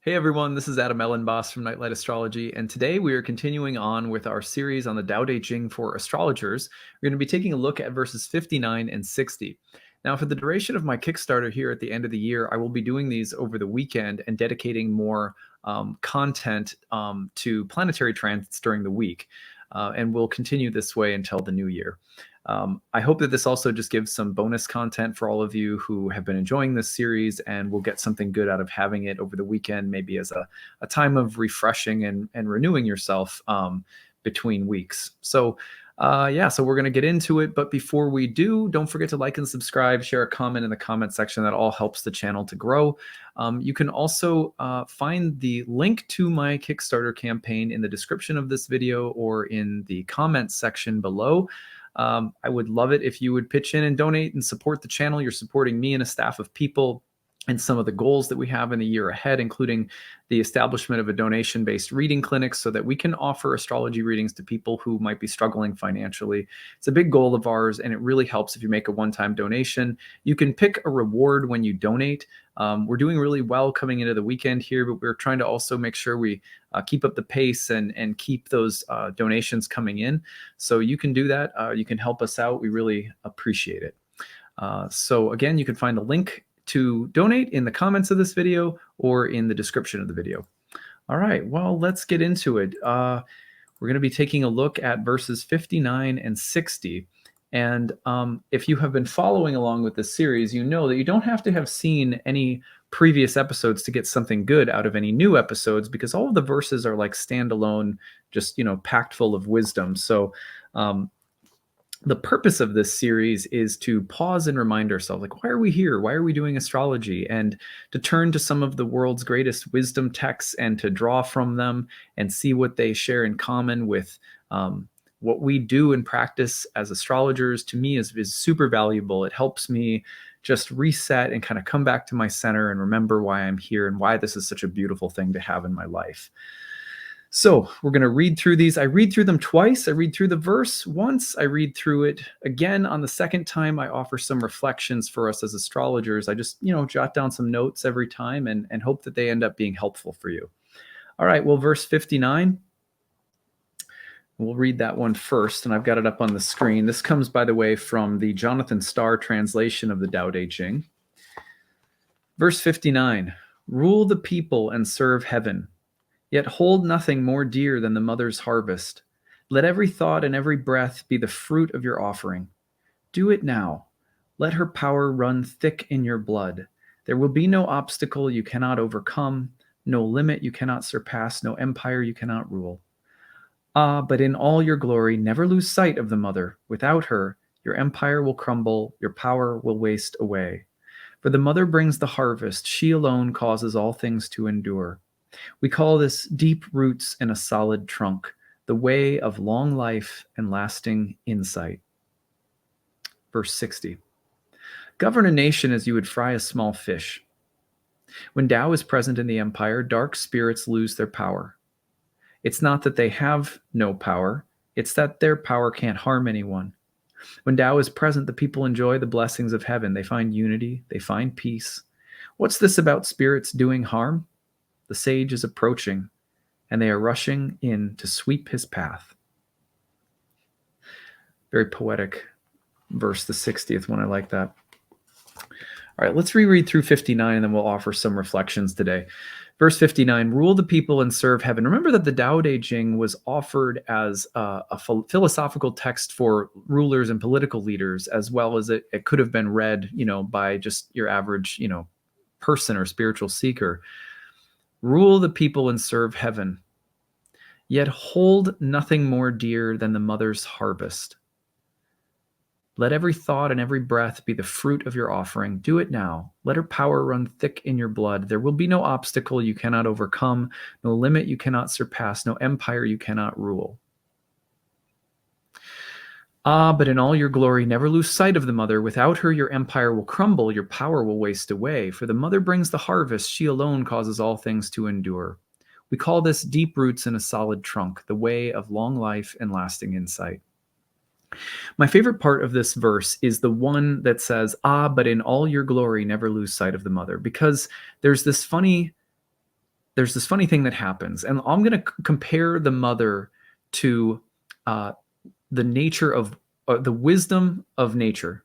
Hey everyone, this is Elenbaas from Nightlight Astrology, and today we are continuing on with our series on the Tao Te Ching for astrologers. We're going to be taking a look at verses 59 and 60. Now, for the duration of my Kickstarter here at the end of the year, I will be doing these over the weekend and dedicating more content to planetary transits during the week. And we'll continue this way until the new year. I hope that this also just gives some bonus content for all of you who have been enjoying this series and will get something good out of having it over the weekend, maybe as a time of refreshing and renewing yourself between weeks. So so we're going to get into it. But before we do, don't forget to like and subscribe, share a comment in the comment section. That all helps the channel to grow. You can also find the link to my Kickstarter campaign in the description of this video or in the comments section below. I would love it if you would pitch in and donate and support the channel. You're supporting me and a staff of people and some of the goals that we have in the year ahead, including the establishment of a donation-based reading clinic so that we can offer astrology readings to people who might be struggling financially. It's a big goal of ours, and it really helps if you make a one-time donation. You can pick a reward when you donate. We're doing really well coming into the weekend here, but we're trying to also make sure we keep up the pace and keep those donations coming in. So you can do that. You can help us out. We really appreciate it. So again, you can find the link to donate in the comments of this video or in the description of the video. All right, well, let's get into it. We're going to be taking a look at verses 59 and 60. And if you have been following along with this series, you know that you don't have to have seen any previous episodes to get something good out of any new episodes, because all of the verses are like standalone, just, packed full of wisdom. So the purpose of this series is to pause and remind ourselves, like, why are we here? Why are we doing astrology? And to turn to some of the world's greatest wisdom texts and to draw from them and see what they share in common with what we do and practice as astrologers. To me is super valuable. It helps me just reset and kind of come back to my center and remember why I'm here and why this is such a beautiful thing to have in my life. So we're going to read through these. I read through them twice. I read through the verse once. I read through it again on the second time. I offer some reflections for us as astrologers. I just, jot down some notes every time and hope that they end up being helpful for you. All right, well, verse 59. We'll read that one first, and I've got it up on the screen. This comes, by the way, from the Jonathan Starr translation of the Tao Te Ching. Verse 59, rule the people and serve heaven. Yet hold nothing more dear than the mother's harvest. Let every thought and every breath be the fruit of your offering. Do it now. Let her power run thick in your blood. There will be no obstacle you cannot overcome, no limit you cannot surpass, no empire you cannot rule. But in all your glory, never lose sight of the mother. Without her, your empire will crumble, your power will waste away. For the mother brings the harvest. She alone causes all things to endure. We call this deep roots in a solid trunk, the way of long life and lasting insight. Verse 60. Govern a nation as you would fry a small fish. When Tao is present in the empire, dark spirits lose their power. It's not that they have no power, it's that their power can't harm anyone. When Tao is present, the people enjoy the blessings of heaven. They find unity, they find peace. What's this about spirits doing harm? The sage is approaching, and they are rushing in to sweep his path. Very poetic verse, the 60th one. I like that. All right, let's reread through 59, and then we'll offer some reflections today. Verse 59, rule the people and serve heaven. Remember that the Tao Te Ching was offered as a philosophical text for rulers and political leaders, as well as it could have been read, by just your average, person or spiritual seeker. Rule the people and serve heaven, yet hold nothing more dear than the mother's harvest. Let every thought and every breath be the fruit of your offering. Do it now. Let her power run thick in your blood. There will be no obstacle you cannot overcome, no limit you cannot surpass, no empire you cannot rule. But in all your glory, never lose sight of the mother. Without her, your empire will crumble, your power will waste away. For the mother brings the harvest. She alone causes all things to endure. We call this deep roots in a solid trunk, the way of long life and lasting insight. My favorite part of this verse is the one that says, but in all your glory, never lose sight of the mother, because there's this funny there's this funny thing that happens, and I'm going to compare the mother to the nature of the wisdom of nature.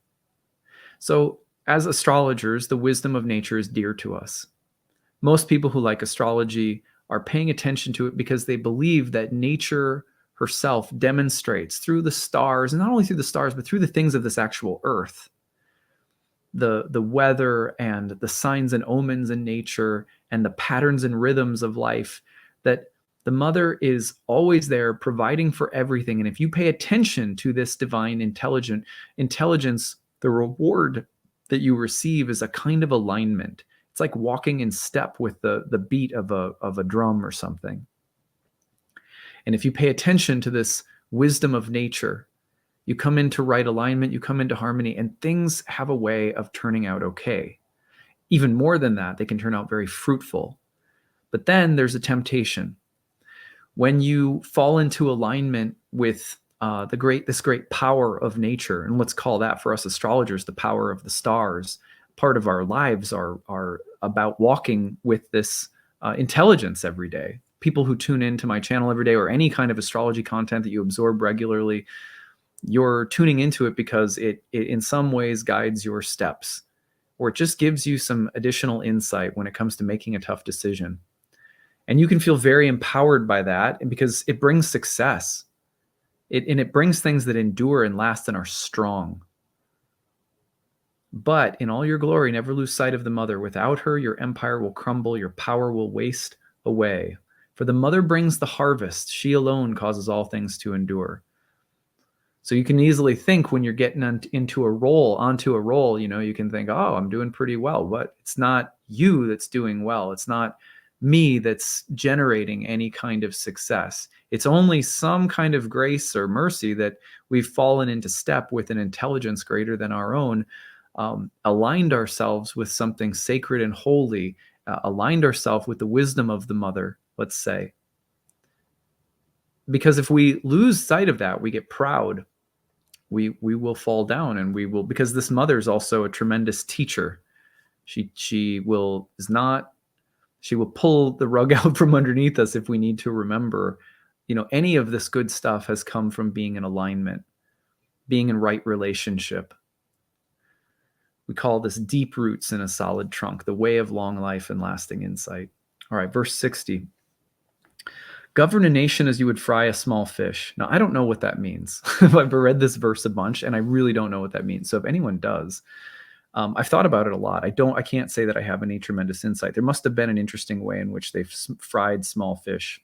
So, as astrologers, the wisdom of nature is dear to us. Most people who like astrology are paying attention to it because they believe that nature herself demonstrates through the stars, and not only through the stars, but through the things of this actual earth, the weather and the signs and omens in nature and the patterns and rhythms of life, that the mother is always there providing for everything. And if you pay attention to this divine intelligence, the reward that you receive is a kind of alignment. It's like walking in step with the beat of a drum or something. And if you pay attention to this wisdom of nature, you come into right alignment, you come into harmony, and things have a way of turning out okay. Even more than that, they can turn out very fruitful. But then there's a temptation. When you fall into alignment with this great power of nature, and let's call that for us astrologers the power of the stars. Part of our lives are about walking with this intelligence every day. People who tune into my channel every day, or any kind of astrology content that you absorb regularly, you're tuning into it because it in some ways guides your steps, or it just gives you some additional insight when it comes to making a tough decision. And you can feel very empowered by that, and because it brings success. It brings things that endure and last and are strong. But in all your glory, never lose sight of the mother. Without her, your empire will crumble, your power will waste away. For the mother brings the harvest. She alone causes all things to endure. So you can easily think when you're getting onto a roll, you can think, oh, I'm doing pretty well. But it's not you that's doing well. It's not me that's generating any kind of success. It's only some kind of grace or mercy that we've fallen into step with an intelligence greater than our own, aligned ourselves with something sacred and holy, aligned ourselves with the wisdom of the mother, let's say. Because if we lose sight of that, we get proud. We will fall down, and we will, because this mother is also a tremendous teacher. She will pull the rug out from underneath us if we need to remember, any of this good stuff has come from being in alignment, being in right relationship. We call this deep roots in a solid trunk, the way of long life and lasting insight. All right, verse 60. Govern a nation as you would fry a small fish. Now, I don't know what that means. I've read this verse a bunch, and I really don't know what that means. So if anyone does, I've thought about it a lot. I can't say that I have any tremendous insight. There must have been an interesting way in which they've fried small fish.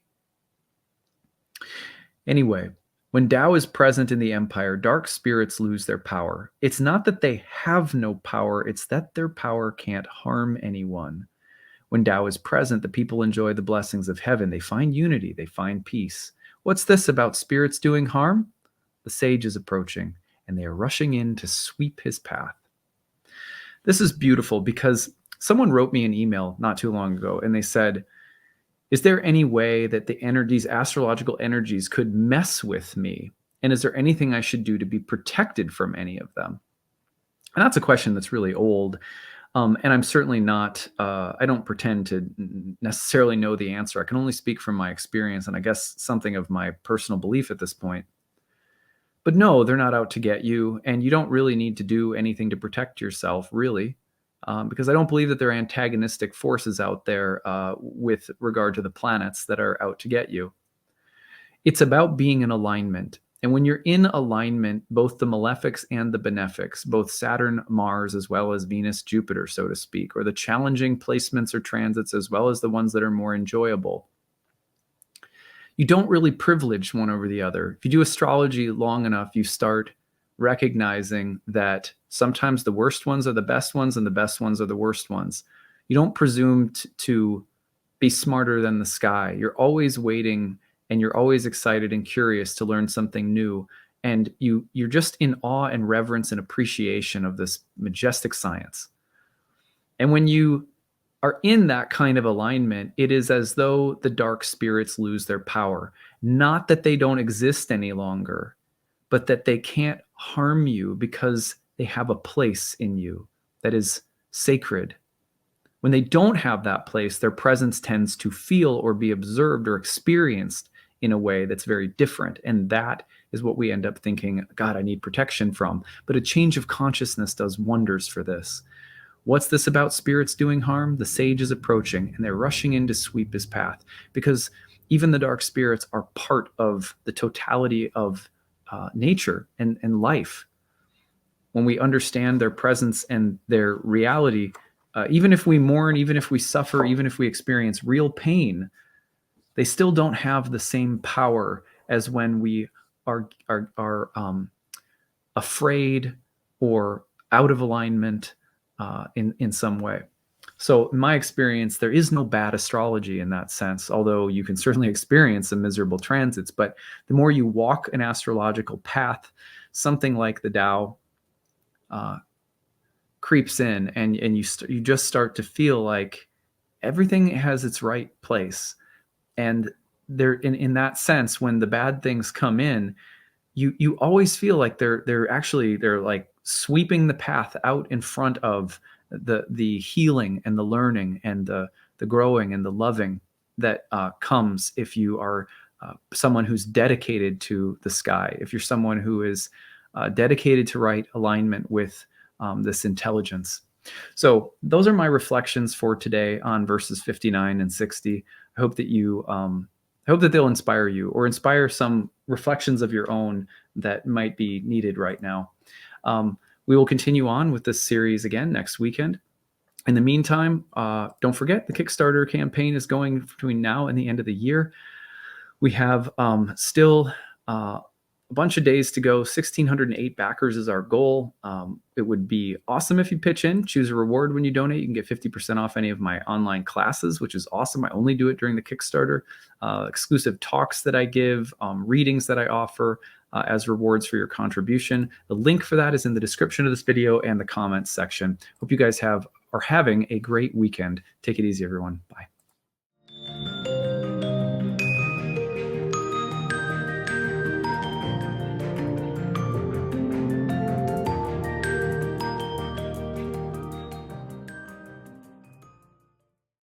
Anyway, when Tao is present in the empire, dark spirits lose their power. It's not that they have no power, it's that their power can't harm anyone. When Tao is present, the people enjoy the blessings of heaven. They find unity, they find peace. What's this about spirits doing harm? The sage is approaching, and they are rushing in to sweep his path. This is beautiful because someone wrote me an email not too long ago, and they said, is there any way that these astrological energies could mess with me? And is there anything I should do to be protected from any of them? And that's a question that's really old. And I'm certainly not, I don't pretend to necessarily know the answer. I can only speak from my experience and I guess something of my personal belief at this point. But no, they're not out to get you. And you don't really need to do anything to protect yourself, really. Because I don't believe that there are antagonistic forces out there with regard to the planets that are out to get you. It's about being in alignment. And when you're in alignment, both the malefics and the benefics, both Saturn, Mars, as well as Venus, Jupiter, so to speak, or the challenging placements or transits, as well as the ones that are more enjoyable, you don't really privilege one over the other. If you do astrology long enough, you start recognizing that sometimes the worst ones are the best ones and the best ones are the worst ones. You don't presume to be smarter than the sky. You're always waiting and you're always excited and curious to learn something new. And you're just in awe and reverence and appreciation of this majestic science. And when you are in that kind of alignment, it is as though the dark spirits lose their power. Not that they don't exist any longer, but that they can't harm you because they have a place in you that is sacred, When they don't have that place, their presence tends to feel or be observed or experienced in a way that's very different. And that is what we end up thinking, God, I need protection from. But a change of consciousness does wonders for this. What's this about spirits doing harm? The sage is approaching, and they're rushing in to sweep his path, because even the dark spirits are part of the totality of nature and life. When we understand their presence and their reality, even if we mourn, even if we suffer, even if we experience real pain, they still don't have the same power as when we are afraid or out of alignment in some way. So in my experience, there is no bad astrology in that sense, although you can certainly experience some miserable transits. But the more you walk an astrological path, something like the Tao creeps in, and you just start to feel like everything has its right place. And there, in that sense, when the bad things come in, you always feel like they're like sweeping the path out in front of the healing and the learning and the growing and the loving that comes if you are someone who's dedicated to the sky, if you're someone who is dedicated to right alignment with this intelligence. So those are my reflections for today on verses 59 and 60. I hope that I hope that they'll inspire you or inspire some reflections of your own that might be needed right now. We will continue on with this series again next weekend. In the meantime, don't forget the Kickstarter campaign is going between now and the end of the year. We have still a bunch of days to go. 1,608 backers is our goal. It would be awesome if you pitch in, choose a reward when you donate. You can get 50% off any of my online classes, which is awesome. I only do it during the Kickstarter. Exclusive talks that I give, readings that I offer as rewards for your contribution. The link for that is in the description of this video and the comments section. Hope you guys are having a great weekend. Take it easy, everyone. Bye.